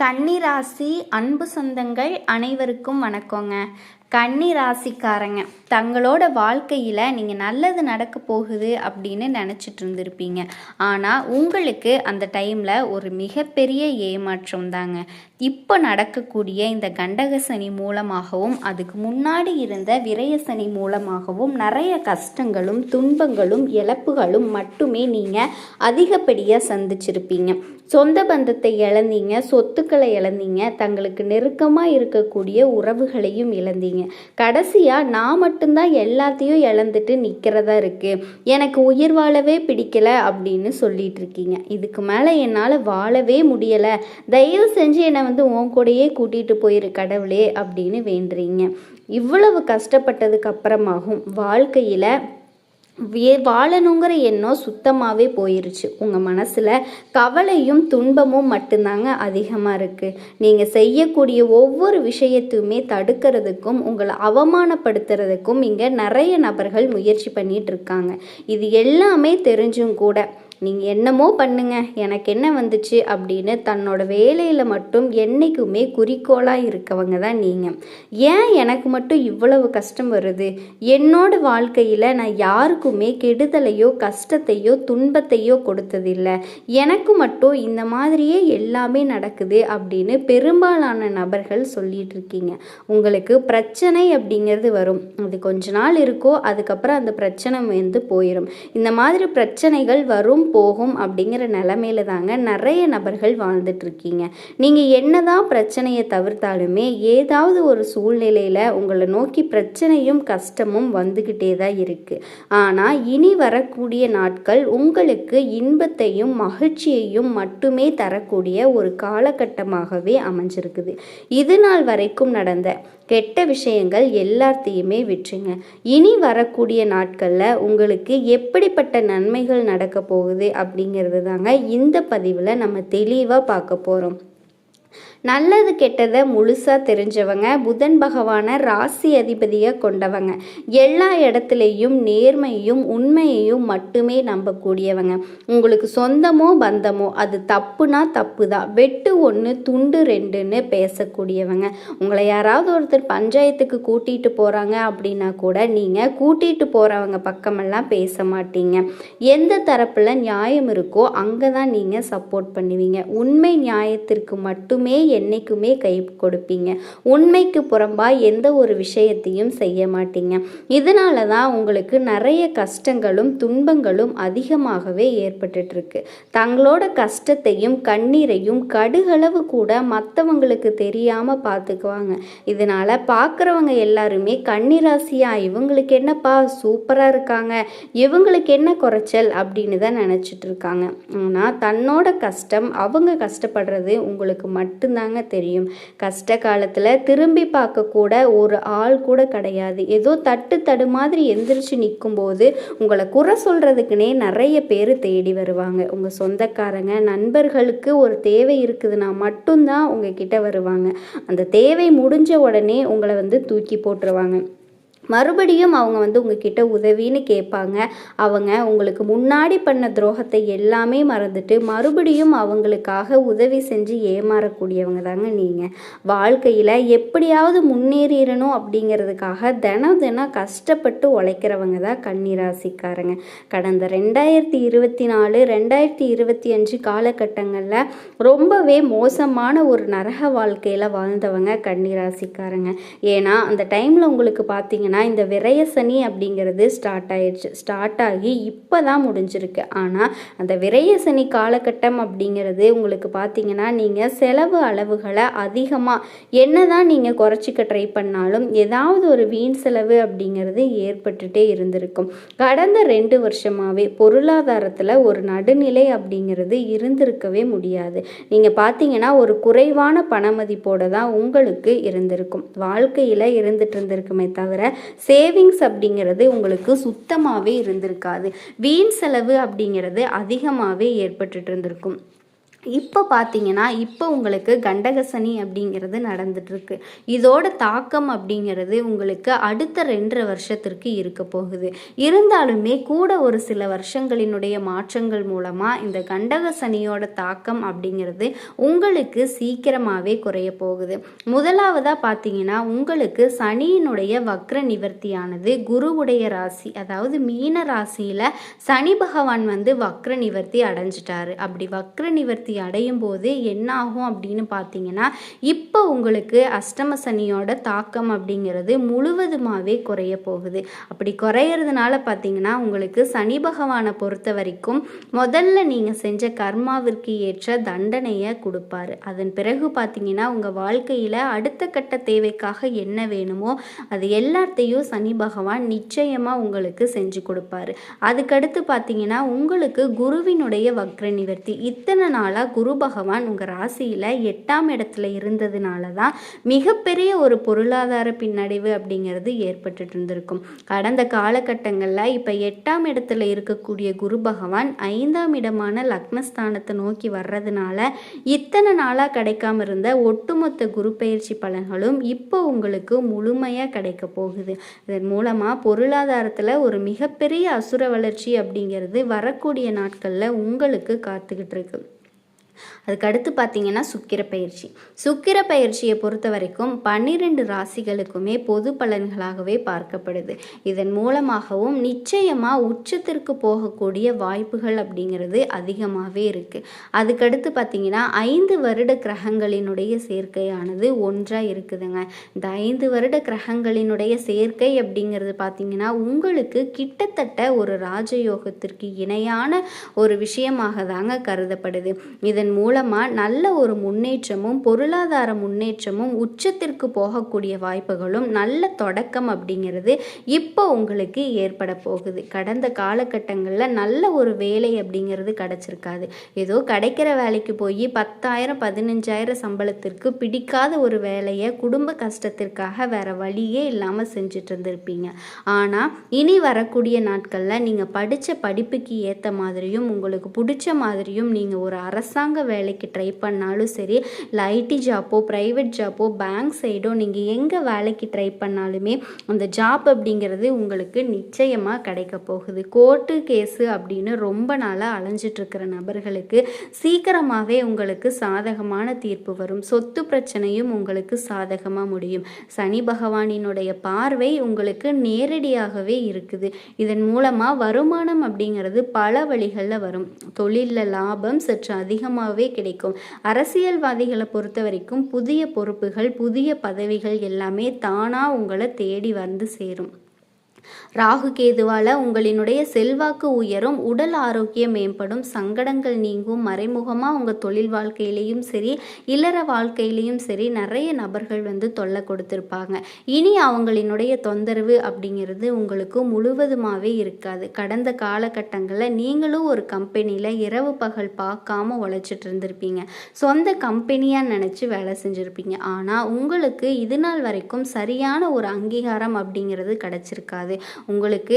கன்னி ராசி அன்பு சொந்தங்கள் அனைவருக்கும் வணக்கங்க. கன்னி ராசிக்காரங்க தங்களோட வாழ்க்கையில் நீங்கள் நல்லது நடக்க போகுது அப்படின்னு நினச்சிட்டு இருந்திருப்பீங்க. ஆனால் உங்களுக்கு அந்த டைமில் ஒரு மிகப்பெரிய ஏமாற்றம் தாங்க. இப்போ நடக்கக்கூடிய இந்த கண்டக சனி மூலமாகவும் அதுக்கு முன்னாடி இருந்த விரய சனி மூலமாகவும் நிறைய கஷ்டங்களும் துன்பங்களும் இழப்புகளும் மட்டுமே நீங்கள் அதிகப்படியாக சந்திச்சிருப்பீங்க. சொந்த பந்தத்தை இழந்தீங்க, சொத்துக்களை இழந்தீங்க, தங்களுக்கு நெருக்கமாக இருக்கக்கூடிய உறவுகளையும் இழந்தீங்க. கடைசியாக நான் மட்டும்தான் எல்லாத்தையும் இழந்துட்டு நிற்கிறதா இருக்குது, எனக்கு உயிர் வாழவே பிடிக்கலை அப்படின்னு சொல்லிட்டு இருக்கீங்க. இதுக்கு மேலே என்னால் வாழவே முடியலை, தயவு செஞ்சு என்னை உன் கூடயே கூட்டிகிட்டு போயிரு கடவுளே அப்படின்னு வேண்டுறீங்க. இவ்வளவு கஷ்டப்பட்டதுக்கு அப்புறமாகும் வாழ்க்கையில் வாழணுங்கிற எண்ணம் சுத்தமாகவே போயிருச்சு. உங்கள் மனசில் கவலையும் துன்பமும் மட்டும்தாங்க அதிகமாக இருக்குது. நீங்கள் செய்யக்கூடிய ஒவ்வொரு விஷயத்தையுமே தடுக்கிறதுக்கும் உங்களை அவமானப்படுத்துறதுக்கும் இங்கே நிறைய நபர்கள் முயற்சி பண்ணிட்டு இருக்காங்க. இது எல்லாமே தெரிஞ்சும் கூட நீங்கள் என்னமோ பண்ணுங்க, எனக்கு என்ன வந்துச்சு அப்படின்னு தன்னோட வேலையில் மட்டும் என்றைக்குமே குறிக்கோளாக இருக்கவங்க தான் நீங்கள். ஏன் எனக்கு மட்டும் இவ்வளவு கஷ்டம் வருது, என்னோட வாழ்க்கையில் நான் யாருக்குமே கெடுதலையோ கஷ்டத்தையோ துன்பத்தையோ கொடுத்ததில்லை, எனக்கு மட்டும் இந்த மாதிரியே எல்லாமே நடக்குது அப்படின்னு பெரும்பாலான நபர்கள் சொல்லிட்டு இருக்கீங்க. உங்களுக்கு பிரச்சனை அப்படிங்கிறது வரும், அது கொஞ்ச நாள் இருக்கோ, அதுக்கப்புறம் அந்த பிரச்சனை போயிடும். இந்த மாதிரி பிரச்சனைகள் வரும் போகும் அப்படிங்கிற நிலைமையில தாங்க நிறைய நபர்கள் வாழ்ந்துட்டு இருக்கீங்க. நீங்கள் என்னதான் பிரச்சனையை தவிர்த்தாலுமே ஏதாவது ஒரு சூழ்நிலையில் உங்களை நோக்கி பிரச்சனையும் கஷ்டமும் வந்துக்கிட்டே தான் இருக்குது. ஆனால் இனி வரக்கூடிய நாட்கள் உங்களுக்கு இன்பத்தையும் மகிழ்ச்சியையும் மட்டுமே தரக்கூடிய ஒரு காலகட்டமாகவே அமைஞ்சிருக்குது. இது நாள் வரைக்கும் நடந்த கெட்ட விஷயங்கள் எல்லாத்தையுமே விட்டுருங்க. இனி வரக்கூடிய நாட்களில் உங்களுக்கு எப்படிப்பட்ட நன்மைகள் நடக்க போகுது அப்படிங்கிறது தாங்க இந்த பதிவில் நம்ம தெளிவாக பார்க்க போகிறோம். நல்லது கெட்டதை முழுசாக தெரிஞ்சவங்க, புதன் பகவானை ராசி அதிபதியாக கொண்டவங்க, எல்லா இடத்துலையும் நேர்மையும் உண்மையையும் மட்டுமே நம்பக்கூடியவங்க. உங்களுக்கு சொந்தமோ பந்தமோ அது தப்புனா தப்பு தான், வெட்டு ஒன்று துண்டு ரெண்டுன்னு பேசக்கூடியவங்க. உங்களை யாராவது ஒருத்தர் பஞ்சாயத்துக்கு கூட்டிகிட்டு போகிறாங்க அப்படின்னா கூட நீங்கள் கூட்டிகிட்டு போகிறவங்க பக்கமெல்லாம் பேச மாட்டீங்க. எந்த தரப்பில் நியாயம் இருக்கோ அங்கே தான் நீங்கள் சப்போர்ட் பண்ணுவீங்க. உண்மை நியாயத்திற்கு மட்டுமே என்னைக்குமே கை கொடுப்பீங்க. உண்மைக்கு புறம்பா எந்த ஒரு விஷயத்தையும் செய்ய மாட்டீங்க. இதனால தான் உங்களுக்கு நிறைய கஷ்டங்களும் துன்பங்களும் அதிகமாகவே ஏற்பட்டுட்டு இருக்கு. தங்களோட கஷ்டத்தையும் கண்ணீரையும் கடுகளவு கூட மற்றவங்களுக்கு தெரியாம பார்த்துக்குவாங்க. இதனால பார்க்குறவங்க எல்லாருமே கன்னிராசியா இவங்களுக்கு என்னப்பா சூப்பரா இருக்காங்க, இவங்களுக்கு என்ன குறைச்சல் அப்படின்னு தான் நினைச்சிட்டு இருக்காங்க. ஆனால் தன்னோட கஷ்டம் அவங்க கஷ்டப்படுறது உங்களுக்கு மட்டும்தாங்க தெரியும். கஷ்ட காலத்தில் திரும்பி பார்க்க கூட ஒரு ஆள் கூட கிடையாது. ஏதோ தட்டு மாதிரி எந்திரிச்சு நிற்கும் போது உங்களை குறை சொல்றதுக்குன்னே நிறைய பேர் தேடி வருவாங்க. உங்கள் சொந்தக்காரங்க நண்பர்களுக்கு ஒரு தேவை இருக்குதுன்னா மட்டும்தான் உங்ககிட்ட வருவாங்க. அந்த தேவை முடிஞ்ச உடனே உங்களை தூக்கி போட்டுருவாங்க. மறுபடியும் அவங்க உங்ககிட்ட உதவின்னு கேட்பாங்க. அவங்க உங்களுக்கு முன்னாடி பண்ண துரோகத்தை எல்லாமே மறந்துட்டு மறுபடியும் அவங்களுக்காக உதவி செஞ்சு ஏமாறக்கூடியவங்க தாங்க நீங்கள். வாழ்க்கையில் எப்படியாவது முன்னேறிடணும் அப்படிங்கிறதுக்காக தினம் கஷ்டப்பட்டு உழைக்கிறவங்க தான் கன்னிராசிக்காரங்க. கடந்த 2024 2025 காலகட்டங்களில் ரொம்பவே மோசமான ஒரு நரக வாழ்க்கையில் வாழ்ந்தவங்க கன்னிராசிக்காரங்க. ஏன்னா அந்த டைமில் உங்களுக்கு பார்த்தீங்கன்னா இந்த விரய சனி அப்படிங்கிறது ஸ்டார்ட் ஆகி இப்போ தான் முடிஞ்சிருக்கு. ஆனால் அந்த விரய சனி காலகட்டம் அப்படிங்கிறது உங்களுக்கு பார்த்தீங்கன்னா நீங்கள் செலவு அளவுகளை அதிகமாக என்னதான் நீங்கள் குறைச்சிக்க ட்ரை பண்ணாலும் ஏதாவது ஒரு வீண் செலவு அப்படிங்கிறது ஏற்பட்டுட்டே இருந்திருக்கும். கடந்த 2 வருஷமாகவே பொருளாதாரத்தில் ஒரு நடுநிலை அப்படிங்கிறது இருந்திருக்கவே முடியாது. நீங்கள் பார்த்தீங்கன்னா ஒரு குறைவான பண மதிப்போடு தான் உங்களுக்கு இருந்திருக்கும். வாழ்க்கையில் இருந்துட்டு இருந்திருக்குமே தவிர சேவிங்ஸ் அப்படிங்கிறது உங்களுக்கு சுத்தமாகவே இருந்திருக்காது. வீண் செலவு அப்படிங்கிறது அதிகமாகவே ஏற்பட்டுட்டு இருந்திருக்கும். இப்போ பார்த்தீங்கன்னா இப்போ உங்களுக்கு கண்டகசனி அப்படிங்கிறது நடந்துட்டுருக்கு. இதோட தாக்கம் அப்படிங்கிறது உங்களுக்கு அடுத்த 2.5 வருஷத்திற்கு இருக்க போகுது. இருந்தாலுமே கூட ஒரு சில வருஷங்களினுடைய மாற்றங்கள் மூலமாக இந்த கண்டகசனியோட தாக்கம் அப்படிங்கிறது உங்களுக்கு சீக்கிரமாகவே குறைய போகுது. முதலாவதாக பார்த்தீங்கன்னா உங்களுக்கு சனியினுடைய வக்ர நிவர்த்தியானது குருவுடைய ராசி, அதாவது மீன ராசியில் சனி பகவான் வந்து வக்ர நிவர்த்தி அடைஞ்சிட்டாரு. அப்படி வக்ர நிவர்த்தி அடையும் போது என்ன ஆகும் அப்படின்னு பார்த்தீங்கன்னா இப்போ உங்களுக்கு அஷ்டம சனியோட தாக்கம் அப்படிங்கிறது முழுவதுமாகவே குறைய போகுது. அப்படி குறையிறதுனால பார்த்தீங்கன்னா உங்களுக்கு சனி பகவானை பொறுத்த வரைக்கும் முதல்ல நீங்கள் செஞ்ச கர்மாவிற்கு ஏற்ற தண்டனையை கொடுப்பாரு. அதன் பிறகு பார்த்தீங்கன்னா உங்கள் வாழ்க்கையில் அடுத்த கட்ட தேவைக்காக என்ன வேணுமோ அது எல்லாத்தையும் சனி பகவான் நிச்சயமாக உங்களுக்கு செஞ்சு கொடுப்பாரு. அதுக்கடுத்து பார்த்தீங்கன்னா உங்களுக்கு குருவினுடைய வக்ர நிவர்த்தி, இத்தனை நாளாக குரு பகவான் உங்கள் ராசியில் 8ஆம் இடத்துல இருந்ததுனால தான் மிகப்பெரிய ஒரு பொருளாதார பின்னடைவு அப்படிங்கிறது ஏற்பட்டுட்டு இருந்திருக்கும். கடந்த காலகட்டங்களில் இப்போ 8ஆம் இடத்துல இருக்கக்கூடிய குரு பகவான் 5ஆம் இடமான லக்னஸ்தானத்தை நோக்கி வர்றதுனால இத்தனை நாளாக கிடைக்காம இருந்த ஒட்டுமொத்த குரு பயிற்சி பலன்களும் இப்போ உங்களுக்கு முழுமையாக கிடைக்க போகுது. இதன் மூலமாக பொருளாதாரத்தில் ஒரு மிகப்பெரிய அசுர வளர்ச்சி அப்படிங்கிறது வரக்கூடிய நாட்களில் உங்களுக்கு காத்துக்கிட்டு இருக்கு. அதுக்கடுத்து பார்த்தீங்கன்னா சுக்கிர பயிற்சியை பொறுத்த வரைக்கும் 12 ராசிகளுக்குமே பொது பலன்களாகவே பார்க்கப்படுது. இதன் மூலமாகவும் நிச்சயமாக உச்சத்திற்கு போகக்கூடிய வாய்ப்புகள் அப்படிங்கிறது அதிகமாகவே இருக்குது. அதுக்கடுத்து பார்த்தீங்கன்னா 5 வருட கிரகங்களினுடைய சேர்க்கையானது ஒன்றாக இருக்குதுங்க. இந்த 5 வருட கிரகங்களினுடைய சேர்க்கை அப்படிங்கிறது பார்த்தீங்கன்னா உங்களுக்கு கிட்டத்தட்ட ஒரு ராஜயோகத்திற்கு இணையான ஒரு விஷயமாக தாங்க கருதப்படுது. இதன் மூலமாக நல்ல ஒரு முன்னேற்றமும் பொருளாதார முன்னேற்றமும் உச்சத்திற்கு போகக்கூடிய வாய்ப்புகளும் நல்ல தொடக்கம் அப்படிங்கிறது இப்போ உங்களுக்கு ஏற்பட போகுது. கடந்த காலகட்டங்களில் நல்ல ஒரு வேலை அப்படிங்கிறது கிடைச்சிருக்காது. ஏதோ கிடைக்கிற வேலைக்கு போய் 10,000 15,000 சம்பளத்திற்கு பிடிக்காத ஒரு வேலையை குடும்ப கஷ்டத்திற்காக வேற வழியே இல்லாமல் செஞ்சுட்டு இருந்திருப்பீங்க. ஆனால் இனி வரக்கூடிய நாட்களில் நீங்கள் படித்த படிப்புக்கு ஏற்ற மாதிரியும் உங்களுக்கு பிடிச்ச மாதிரியும் நீங்கள் ஒரு அரசாங்க வேலைக்கு ட்ரை பண்ணாலும் சரி, இல்லை ஐடி ஜாப்போ ப்ரைவேட் ஜாப்போ பேங்க் சைடோ நீங்கள் எங்கே வேலைக்கு ட்ரை பண்ணாலுமே அந்த ஜாப் அப்படிங்கிறது உங்களுக்கு நிச்சயமாக கிடைக்க போகுது. கோர்ட்டு கேஸு அப்படின்னு ரொம்ப நாளாக அலைஞ்சிட்ருக்கிற நபர்களுக்கு சீக்கிரமாகவே உங்களுக்கு சாதகமான தீர்ப்பு வரும். சொத்து பிரச்சனையும் உங்களுக்கு சாதகமாக முடியும். சனி பகவானினுடைய பார்வை உங்களுக்கு நேரடியாகவே இருக்குது. இதன் மூலமாக வருமானம் அப்படிங்கிறது பல வழிகளில் வரும். தொழிலில் லாபம் சற்று அதிகமாகவே கிடைக்கும். அரசியல்வாதிகளை பொறுத்த வரைக்கும் புதிய பொறுப்புகள் புதிய பதவிகள் எல்லாமே தானா உங்களை தேடி வந்து சேரும். ராகு கேதுவால் உங்களினுடைய செல்வாக்கு உயரும், உடல் ஆரோக்கியம் மேம்படும், சங்கடங்கள் நீங்கும். மறைமுகமாக உங்கள் தொழில் வாழ்க்கையிலையும் சரி இல்லற வாழ்க்கையிலையும் சரி நிறைய நபர்கள் வந்து தொல்லை கொடுத்துருப்பாங்க. இனி அவங்களினுடைய தொந்தரவு அப்படிங்கிறது உங்களுக்கு முழுவதுமாகவே இருக்காது. கடந்த காலகட்டங்களில் நீங்களும் ஒரு கம்பெனியில் இரவு பகல் பார்க்காம உழைச்சிட்டு இருந்திருப்பீங்க. சொந்த கம்பெனியாக நினச்சி வேலை செஞ்சுருப்பீங்க. ஆனால் உங்களுக்கு இது நாள் வரைக்கும் சரியான ஒரு அங்கீகாரம் அப்படிங்கிறது கிடச்சிருக்காது. உங்களுக்கு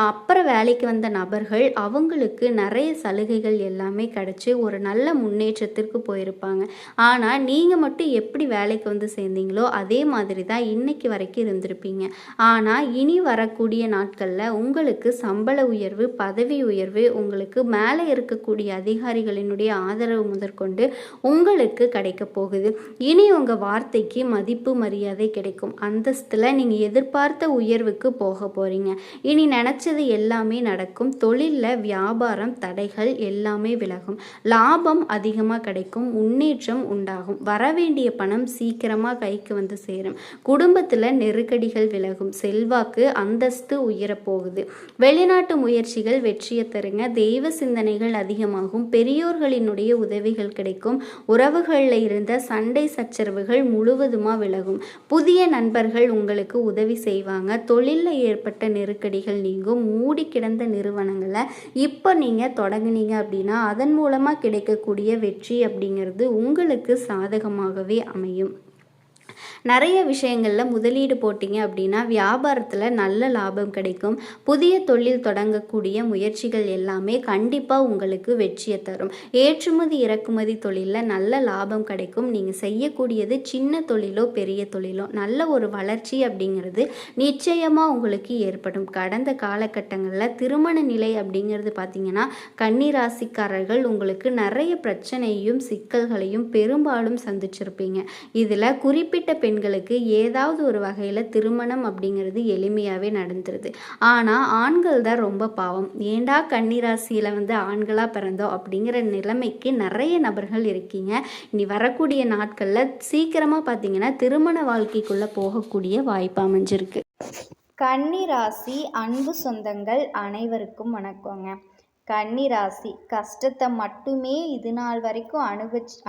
அப்புறம் வேலைக்கு வந்த நபர்கள் அவங்களுக்கு நிறைய சலுகைகள் எல்லாமே கிடச்சி ஒரு நல்ல முன்னேற்றத்திற்கு போயிருப்பாங்க. ஆனால் நீங்கள் மட்டும் எப்படி வேலைக்கு வந்து சேர்ந்தீங்களோ அதே மாதிரி தான் இன்னைக்கு வரைக்கும் இருந்திருப்பீங்க. ஆனால் இனி வரக்கூடிய நாட்களில் உங்களுக்கு சம்பள உயர்வு பதவி உயர்வு உங்களுக்கு மேலே இருக்கக்கூடிய அதிகாரிகளினுடைய ஆதரவு முதற்கொண்டு உங்களுக்கு கிடைக்க போகுது. இனி உங்கள் வார்த்தைக்கு மதிப்பு மரியாதை கிடைக்கும். அந்தஸ்தில் நீங்கள் எதிர்பார்த்த உயர்வுக்கு போக போகிறீங்க. இனி நினச்சது எல்லாமே நடக்கும். தொழிலில் வியாபாரம் தடைகள் எல்லாமே விலகும். லாபம் அதிகமாக கிடைக்கும். முன்னேற்றம் உண்டாகும். வரவேண்டிய பணம் சீக்கிரமாக கைக்கு வந்து சேரும். குடும்பத்தில் நெருக்கடிகள் விலகும். செல்வாக்கு அந்தஸ்து உயரப்போகுது. வெளிநாட்டு முயற்சிகள் வெற்றியை தருங்க. தெய்வ சிந்தனைகள் அதிகமாகும். பெரியோர்களினுடைய உதவிகள் கிடைக்கும். உறவுகளில் இருந்த சண்டை சச்சரவுகள் முழுவதுமாக விலகும். புதிய நண்பர்கள் உங்களுக்கு உதவி செய்வாங்க. தொழிலில் ஏற்பட்ட நெருக்கடிகள் நீங்கும். மூடி கிடந்த நிறுவனங்களை இப்போ நீங்கள் தொடங்குனீங்க அப்படின்னா அதன் மூலமாக கிடைக்கக்கூடிய வெற்றி அப்படிங்கிறது உங்களுக்கு சாதகமாகவே அமையும். நிறைய விஷயங்களில் முதலீடு போட்டிங்க அப்படின்னா வியாபாரத்தில் நல்ல லாபம் கிடைக்கும். புதிய தொழில் தொடங்கக்கூடிய முயற்சிகள் எல்லாமே கண்டிப்பாக உங்களுக்கு வெற்றியை தரும். ஏற்றுமதி இறக்குமதி தொழிலில் நல்ல லாபம் கிடைக்கும். நீங்கள் செய்யக்கூடியது சின்ன தொழிலோ பெரிய தொழிலோ நல்ல ஒரு வளர்ச்சி அப்படிங்கிறது நிச்சயமாக உங்களுக்கு ஏற்படும். கடந்த காலகட்டங்களில் திருமண நிலை அப்படிங்கிறது பார்த்திங்கன்னா கன்னிராசிக்காரர்கள் உங்களுக்கு நிறைய பிரச்சனையும் சிக்கல்களையும் பெரும்பாலும் சந்திச்சிருப்பீங்க. இதில் குறிப்பிட்ட பெண்களுக்கு ஏதாவது ஒரு வகையில் திருமணம் அப்படிங்கிறது எளிமையாகவே நடந்துருது. ஆனால் ஆண்கள் தான் ரொம்ப பாவம். ஏண்டா கன்னிராசியில் ஆண்களாக பிறந்தோம் அப்படிங்கிற நிலைமைக்கு நிறைய நபர்கள் இருக்கீங்க. இனி வரக்கூடிய நாட்களில் சீக்கிரமாக பார்த்தீங்கன்னா திருமண வாழ்க்கைக்குள்ளே போகக்கூடிய வாய்ப்பு அமைஞ்சிருக்கு. கன்னிராசி அன்பு சொந்தங்கள் அனைவருக்கும் வணக்கங்க. கன்னிராசி கஷ்டத்தை மட்டுமே இது நாள் வரைக்கும்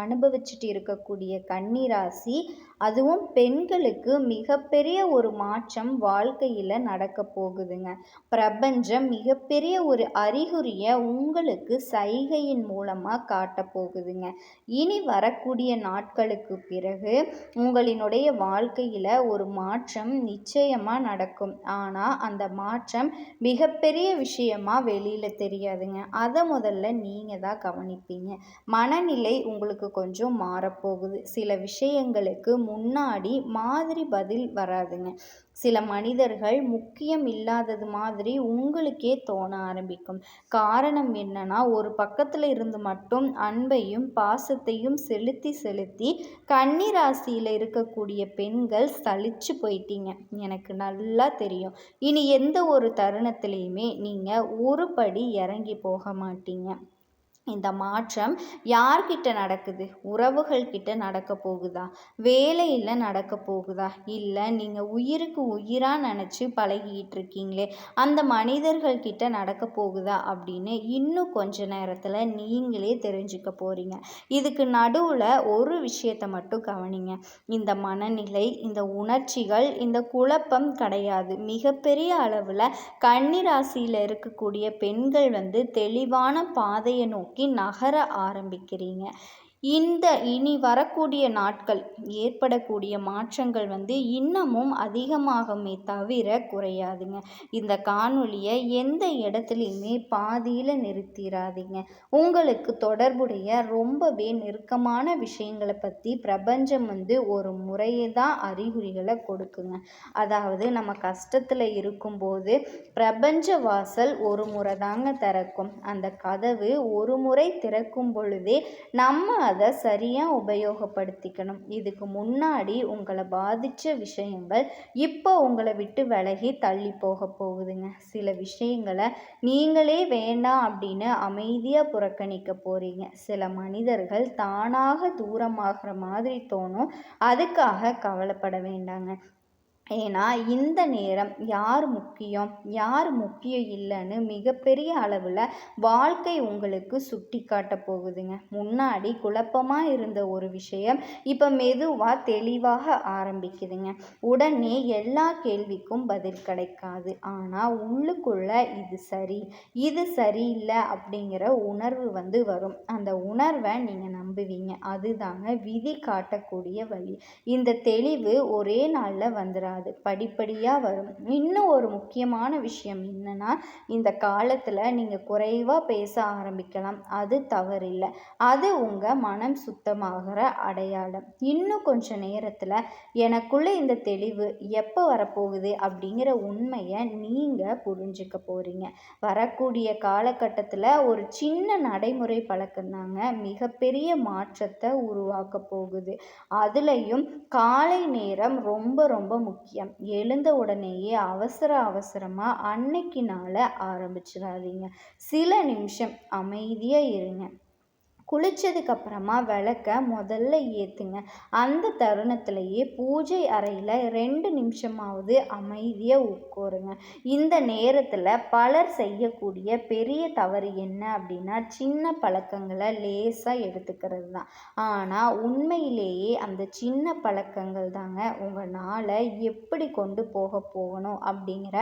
அனுபவிச்சுட்டு இருக்கக்கூடிய கன்னிராசி, அதுவும் பெண்களுக்கு மிகப்பெரிய ஒரு மாற்றம் வாழ்க்கையில் நடக்க போகுதுங்க. பிரபஞ்சம் மிகப்பெரிய ஒரு அறிகுறியை உங்களுக்கு சைகையின் மூலமாக காட்ட போகுதுங்க. இனி வரக்கூடிய நாட்களுக்கு பிறகு உங்களினுடைய வாழ்க்கையில் ஒரு மாற்றம் நிச்சயமாக நடக்கும். ஆனால் அந்த மாற்றம் மிகப்பெரிய விஷயமா வெளியில் தெரியாதுங்க. அதை முதல்ல நீங்கள் தான் கவனிப்பீங்க. மனநிலை உங்களுக்கு கொஞ்சம் மாறப்போகுது. சில விஷயங்களுக்கு முன்னாடி மாதிரி பதில் வராதுங்க. சில மனிதர்கள் முக்கியம் இல்லாதது மாதிரி உங்களுக்கே தோண ஆரம்பிக்கும். காரணம் என்னன்னா, ஒரு பக்கத்தில் இருந்து மட்டும் அன்பையும் பாசத்தையும் செலுத்தி செலுத்தி கன்னிராசியில் இருக்கக்கூடிய பெண்கள் சலிச்சு போயிட்டீங்க. எனக்கு நல்லா தெரியும். இனி எந்த ஒரு தருணத்திலையுமே நீங்கள் ஒரு படி இறங்கி போக மாட்டீங்க. இந்த மாற்றம் யார்கிட்ட நடக்குது? உறவுகள்கிட்ட நடக்க போகுதா? வேலையில் நடக்க போகுதா? இல்லை நீங்கள் உயிருக்கு உயிராக நினச்சி பழகிட்டு இருக்கீங்களே அந்த மனிதர்கள்கிட்ட நடக்க போகுதா அப்படின்னு இன்னும் கொஞ்ச நேரத்தில் நீங்களே தெரிஞ்சுக்க போகிறீங்க. இதுக்கு நடுவில் ஒரு விஷயத்தை மட்டும் கவனிங்க. இந்த மனநிலை, இந்த உணர்ச்சிகள், இந்த குழப்பம் கிடையாது. மிகப்பெரிய அளவில் கன்னிராசியில் இருக்கக்கூடிய பெண்கள் தெளிவான பாதையை நோக்கி நகர ஆரம்பிக்கிறீங்க. இனி வரக்கூடிய நாட்கள் ஏற்படக்கூடிய மாற்றங்கள் இன்னமும் அதிகமாகுமே தவிர குறையாதுங்க. இந்த காணொலியை எந்த இடத்துலையுமே பாதியில் நிறுத்திடாதீங்க. உங்களுக்கு தொடர்புடைய ரொம்பவே நெருக்கமான விஷயங்களை பற்றி பிரபஞ்சம் ஒரு முறையை தான் அறிகுறிகளை கொடுக்குங்க. அதாவது நம்ம கஷ்டத்தில் இருக்கும்போது பிரபஞ்ச வாசல் ஒரு முறை தாங்க திறக்கும். அந்த கதவு ஒரு முறை திறக்கும் பொழுதே நம்ம அதை சரியாக உபயோகப்படுத்திக்கணும். இதுக்கு முன்னாடி உங்களை பாதித்த விஷயங்கள் இப்போ உங்களை விட்டு விலகி தள்ளி போக போகுதுங்க. சில விஷயங்களை நீங்களே வேண்டாம் அப்படின்னு அமைதியாக புறக்கணிக்க போகிறீங்க. சில மனிதர்கள் தானாக தூரமாகிற மாதிரி தோணும். அதுக்காக கவலைப்பட வேண்டாங்க. ஏன்னா இந்த நேரம் யார் முக்கியம் இல்லைன்னு மிகப்பெரிய அளவில் வாழ்க்கை உங்களுக்கு சுட்டி காட்ட போகுதுங்க. முன்னாடி குழப்பமாக இருந்த ஒரு விஷயம் இப்போ மெதுவாக தெளிவாக ஆரம்பிக்குதுங்க. உடனே எல்லா கேள்விக்கும் பதில் கிடைக்காது. ஆனால் உள்ளுக்குள்ள இது சரியில்லை அப்படிங்கிற உணர்வு வரும். அந்த உணர்வை நீங்கள் நம்புவீங்க. அதுதாங்க விதி காட்டக்கூடிய வழி. இந்த தெளிவு ஒரே நாளில் வந்துடாது, படிப்படியாக வரும். இன்னும் ஒரு முக்கியமான விஷயம் என்னன்னா, இந்த காலத்தில் நீங்கள் குறைவாக பேச ஆரம்பிக்கலாம். அது தவறில்லை. அது உங்கள் மனம் சுத்தமாகிற அடையாளம். இன்னும் கொஞ்ச நேரத்தில் எனக்குள்ளே இந்த தெளிவு எப்போ வரப்போகுது அப்படிங்கிற உண்மையை நீங்கள் புரிஞ்சுக்க போகிறீங்க. வரக்கூடிய காலகட்டத்தில் ஒரு சின்ன நடைமுறை பழக்கம்தாங்க மிகப்பெரிய மாற்றத்தை உருவாக்க போகுது. அதுலேயும் காலை நேரம் ரொம்ப ரொம்ப முக்கியம். எழுந்த உடனேயே அவசரமாக அன்னைக்கு நாளை ஆரம்பிச்சிடாதீங்க. சில நிமிஷம் அமைதியாக இருங்க. குளித்ததுக்கு அப்புறமா விளக்க முதல்ல ஏற்றுங்க. அந்த தருணத்திலேயே பூஜை அறையில் 2 நிமிஷமாவது அமைதியாக உட்காருங்க. இந்த நேரத்தில் பலர் செய்யக்கூடிய பெரிய தவறு என்ன அப்படின்னா, சின்ன பழக்கங்களை லேசாக எடுத்துக்கிறது தான். ஆனால் உண்மையிலேயே அந்த சின்ன பழக்கங்கள் தாங்க உங்கள் நாளை எப்படி கொண்டு போகணும் அப்படிங்கிற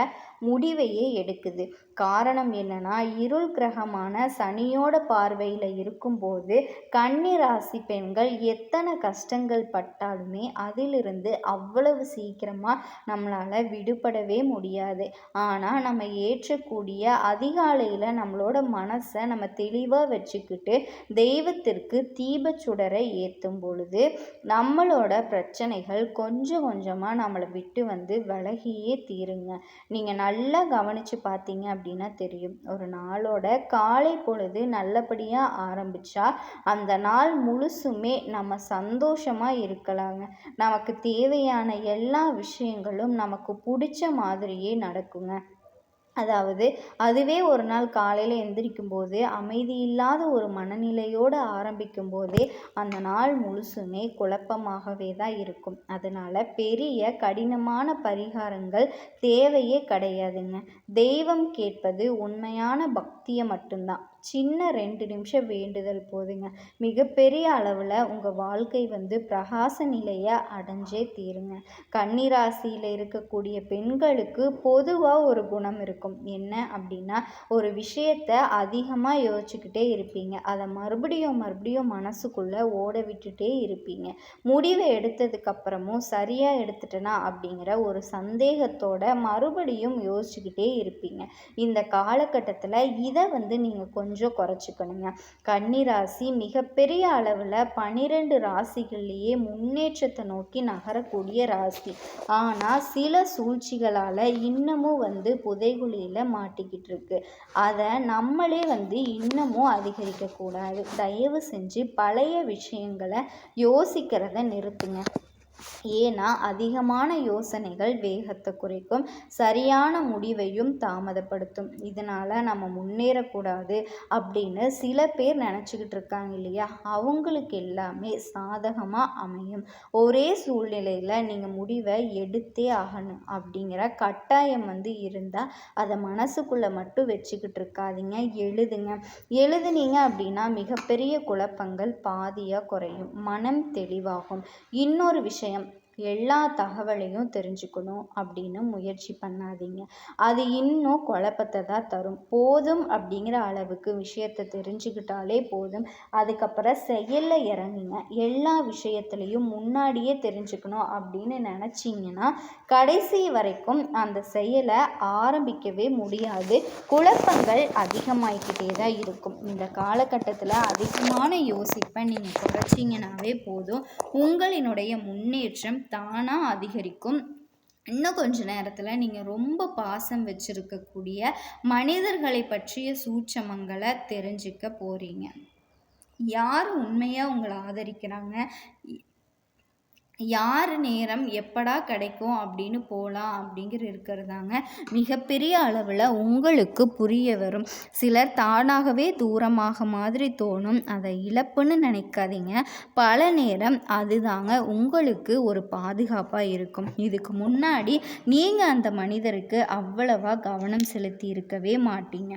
முடிவையே எடுக்குது. காரணம் என்னன்னா, இருள் கிரகமான சனியோட பார்வையில் இருக்கும்போது கன்னி ராசி பெண்கள் எத்தனை கஷ்டங்கள் பட்டாலுமே அதிலிருந்து அவ்வளவு சீக்கிரமாக நம்மளால் விடுபடவே முடியாது. ஆனால் நம்ம ஏற்றக்கூடிய அதிகாலையில் நம்மளோட மனசை நம்ம தெளிவாக வச்சுக்கிட்டு தெய்வத்திற்கு தீபச் சுடரை ஏற்றும் பொழுது நம்மளோட பிரச்சனைகள் கொஞ்சம் கொஞ்சமாக நம்மளை விட்டு வந்து விலகியே தீருங்க. நீங்கள் நல்லா கவனித்து பார்த்தீங்க அப்படின்னா தெரியும். ஒரு நாளோட காலை பொழுது நல்லபடியாக ஆரம்பித்தா அந்த நாள் முழுசுமே நம்ம சந்தோஷமாக இருக்கலாங்க. நமக்கு தேவையான எல்லா விஷயங்களும் நமக்கு பிடிச்ச மாதிரியே நடக்குங்க. அதாவது அதுவே ஒரு நாள் காலையில் எந்திரிக்கும் போது அமைதி இல்லாத ஒரு மனநிலையோடு ஆரம்பிக்கும் போதே அந்த நாள் முழுசுமே குழப்பமாகவே தான் இருக்கும். அதனால் பெரிய கடினமான பரிகாரங்கள் தேவையே கிடையாதுங்க. தெய்வம் கேட்பது உண்மையான பக்தியை மட்டும்தான். சின்ன 2 நிமிஷம் வேண்டுதல் போதுங்க. மிகப்பெரிய அளவில் உங்கள் வாழ்க்கை வந்து பிரகாச நிலையை அடைஞ்சே தீருங்க. கன்னிராசியில் இருக்கக்கூடிய பெண்களுக்கு பொதுவாக ஒரு குணம் இருக்கும். என்ன அப்படின்னா, ஒரு விஷயத்தை அதிகமாக யோசிச்சுக்கிட்டே இருப்பீங்க. அதை மறுபடியும் மனசுக்குள்ளே ஓட விட்டுட்டே இருப்பீங்க. முடிவை எடுத்ததுக்கப்புறமும் சரியாக எடுத்துட்டேனா அப்படிங்கிற ஒரு சந்தேகத்தோட மறுபடியும் யோசிச்சுக்கிட்டே இருப்பீங்க. இந்த காலகட்டத்தில் இதை வந்து நீங்கள் கொஞ்சம் குறைச்சிக்கணுங்க. கன்னிராசி மிகப்பெரிய அளவில் 12 ராசிகள்லேயே முன்னேற்றத்தை நோக்கி நகரக்கூடிய ராசி. ஆனால் சில சூழ்ச்சிகளால் இன்னமும் வந்து புதைகுழியில் மாட்டிக்கிட்டு இருக்கு. அதை நம்மளே வந்து இன்னமும் அதிகரிக்கக்கூடாது. தயவு செஞ்சு பழைய விஷயங்களை யோசிக்கிறத நிறுத்துங்க. ஏன்னா அதிகமான யோசனைகள் வேகத்தை குறைக்கும், சரியான முடிவையும் தாமதப்படுத்தும். இதனால் நம்ம முன்னேறக்கூடாது அப்படின்னு சில பேர் நினச்சிக்கிட்டு இருக்காங்க இல்லையா, அவங்களுக்கு எல்லாமே சாதகமாக அமையும். ஒரே சூழ்நிலையில் நீங்கள் முடிவை எடுத்தே ஆகணும் அப்படிங்கிற கட்டாயம் வந்து இருந்தால் அதை மனசுக்குள்ளே மட்டும் வச்சுக்கிட்டு இருக்காதீங்க. எழுதுனீங்க அப்படின்னா மிகப்பெரிய குழப்பங்கள் பாதியாக குறையும், மனம் தெளிவாகும். இன்னொரு விஷயம், எல்லா தகவலையும் தெரிஞ்சுக்கணும் அப்படின்னு முயற்சி பண்ணாதீங்க. அது இன்னும் குழப்பத்தை தான் தரும். போதும் அப்படிங்கிற அளவுக்கு விஷயத்தை தெரிஞ்சுக்கிட்டாலே போதும். அதுக்கப்புறம் செயலில் இறங்குங்க. எல்லா விஷயத்துலையும் முன்னாடியே தெரிஞ்சுக்கணும் அப்படின்னு நினச்சிங்கன்னா கடைசி வரைக்கும் அந்த செயலை ஆரம்பிக்கவே முடியாது. குழப்பங்கள் அதிகமாகிக்கிட்டே தான் இருக்கும். இந்த காலகட்டத்தில் அதிகமான யோசிப்பை நீங்கள் குறைச்சிங்கனாவே போதும். உங்களினுடைய முன்னேற்றம் தானாக அதிகரிக்கும். இன்னும் கொஞ்ச நேரத்தில் நீங்கள் ரொம்ப பாசம் வச்சுருக்கக்கூடிய மனிதர்களை பற்றிய சூட்சமங்களை தெரிஞ்சுக்க போகிறீங்க. யார் உண்மையாக உங்களை ஆதரிக்கிறாங்க, யார் நேரம் எப்படா கிடைக்கும் அப்படின்னு போகலாம் அப்படிங்கிற இருக்கிறதாங்க மிகப்பெரிய அளவில் உங்களுக்கு புரிய வரும். சிலர் தானாகவே தூரமாக மாதிரி தோணும். அதை இழப்புன்னு நினைக்காதீங்க. பல நேரம் அதுதாங்க உங்களுக்கு ஒரு பாதுகாப்பாக இருக்கும். இதுக்கு முன்னாடி நீங்கள் அந்த மனிதருக்கு அவ்வளவா கவனம் செலுத்தி இருக்கவே மாட்டீங்க.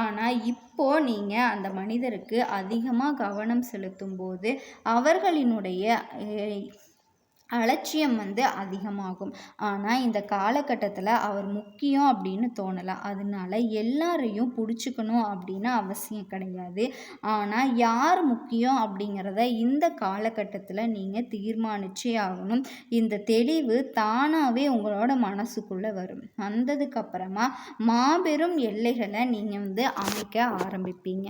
ஆனால் இப்போது நீங்கள் அந்த மனிதருக்கு அதிகமாக கவனம் செலுத்தும் போது அவர்களினுடைய அலட்சியம் வந்து அதிகமாகும். ஆனால் இந்த காலகட்டத்தில் அவர் முக்கியம் அப்படின்னு தோணலாம். அதனால எல்லாரையும் பிடிச்சிக்கணும் அப்படின்னு அவசியம் கிடையாது. ஆனால் யார் முக்கியம் அப்படிங்கிறத இந்த காலகட்டத்தில் நீங்கள் தீர்மானிச்சே ஆகணும். இந்த தெளிவு தானாகவே உங்களோட மனசுக்குள்ளே வரும். வந்ததுக்கப்புறமா மாபெரும் எல்லைகளை நீங்கள் வந்து அமைக்க ஆரம்பிப்பீங்க.